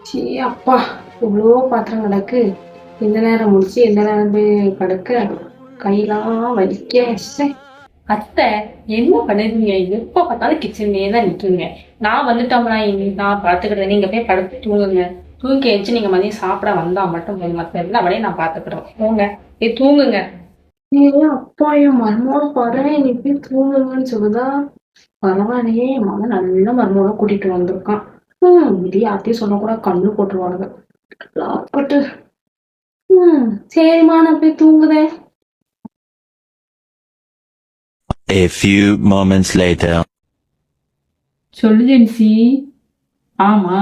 சீ அப்பா, இவ்வளோ பாத்திரம் கிடக்கு. இந்த நேரம் முடிச்சு எந்த நேரம் போய் கிடக்க கையெல்லாம் வலிக்க. அத்தை என்ன பண்ணுறீங்க? எப்போ பார்த்தாலும் கிச்சன்லேயே தான் நிற்கீங்க. நான் வந்துட்டோம்னா நான் பார்த்துக்கிறேன். நீங்கள் போய் படுத்து தூங்குங்க. தூங்கி வச்சு நீங்கள் மதியம் சாப்பிட வந்தா மட்டும் போய் மற்ற எல்லா வேலையும் நான் பார்த்துக்கிறேன். போங்க போய் தூங்குங்க. ஏன் அப்பா, என் மருமோட பாரு, நீ போய் தூங்குங்கன்னு சொல்லுதா? பரவாயில்லையே, என் மகன் நல்ல மருமோட கூட்டிட்டு வந்திருக்கான். இது யார்த்தையும் சொல்லக்கூட கண்ணு போட்டுருவாங்க. லாப்பட்டு. சரிம்மா, நான் போய் தூங்குதேன். A few moments later. சொல்லு ஜென்சி. ஆமா,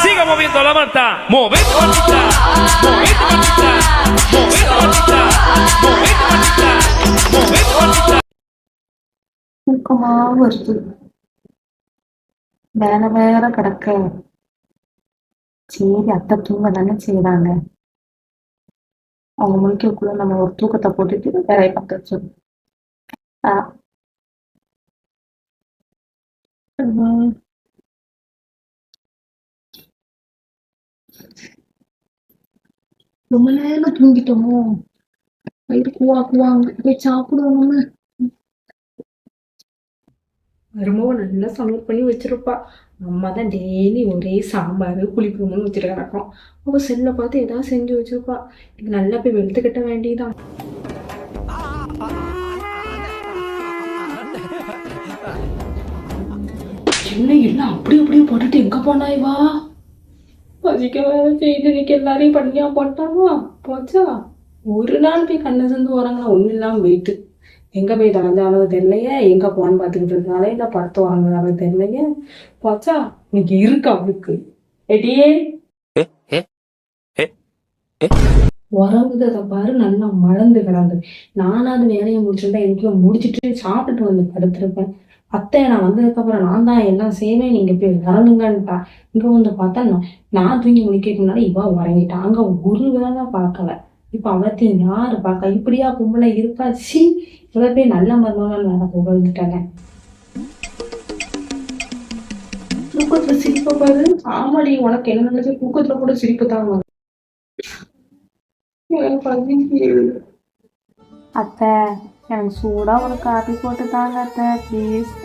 Siga moviendo la manta, movete mantita, movete mantita, movete mantita, movete mantita, movete mantita. தூக்கமா வருது. வேலை வேற கிடக்க. சரி, அத்தை தூங்க தானே செய்யறாங்க. அவங்க முடிக்கக்குள்ள நம்ம ஒரு தூக்கத்தை போட்டுட்டு வேலையை பார்க்க வச்சோம். ரொம்ப நேரம் தூங்கிட்டோமோ? வயிறு கூவா கூவாங்க. போய் சாப்பிடுவோம் நம்ம. வரும்போது நல்லா சமையல் பண்ணி வச்சிருப்பா. அம்மா தான் டெய்லி ஒரே சாம்பார் புளிக்குழம்புன்னு வச்சுட்டு கிடக்கும். அவள் செல்லை பார்த்து ஏதாவது செஞ்சு வச்சிருப்பா. இது நல்லா போய் வெளுத்து கட்ட வேண்டியதான். என்ன எல்லாம் அப்படி அப்படியே போட்டுட்டு எங்க போனாய் வா? பசிக்க வேலை செய்து இன்னைக்கு எல்லாரையும் பண்ணியா போட்டாவா? போச்சா? ஒரு நாள் போய் கண்ணு சேர்ந்து வராங்களா? ஒன்றும் இல்லாமல் போயிட்டு எங்க போய் தொலைஞ்சாலும் தெரியலையே, எங்க போன்னு பார்த்துக்கிட்டு இருந்தாலே இந்த படத்தை வாங்குறாலும் தெரியலையே. போச்சா? இன்னைக்கு இருக்கு அவளுக்கு. எடியே உறங்குறத பாரு, நல்லா மறந்து கிடந்து. நானாவது வேலையை முடிச்சுட்டா எனக்கு முடிச்சுட்டு சாப்பிட்டுட்டு வந்து படுத்திருப்பேன். அத்தை நான் வந்ததுக்கப்புறம் நான் தான் எல்லாம் செய்வேன், நீங்க போய் வரணுங்கன்ட்டா. இங்க வந்து பார்த்தா நான் தூங்கி முடிக்கிறதுக்கு முன்னாடி இவா உறங்கிட்டான். அங்க ஒரு வேலை பார்க்கல. இப்ப அவத்தையும் யாரு பார்க்க? இப்படியா பொம்பளை இருக்கா? சி, இவ போய் நல்ல மருமகள் வேற புகழ்ந்துட்டாங்க. தூக்கத்துல சிரிப்பை பாரு. ஆமாடி, உனக்கு என்ன நினைச்சு தூக்கத்துல கூட சிரிப்பு தான் வரும். அத்தை, எனக்கு சூடா உனக்கு காப்பி போட்டு தாங்க அத்தை, ப்ளீஸ்.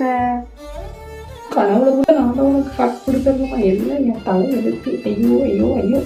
கனவுல கூட நான் உனக்கு காப்பி கொடுத்துருமா? எல்லாம் என் தலை எடுத்து. ஐயோ ஐயோ ஐயோ.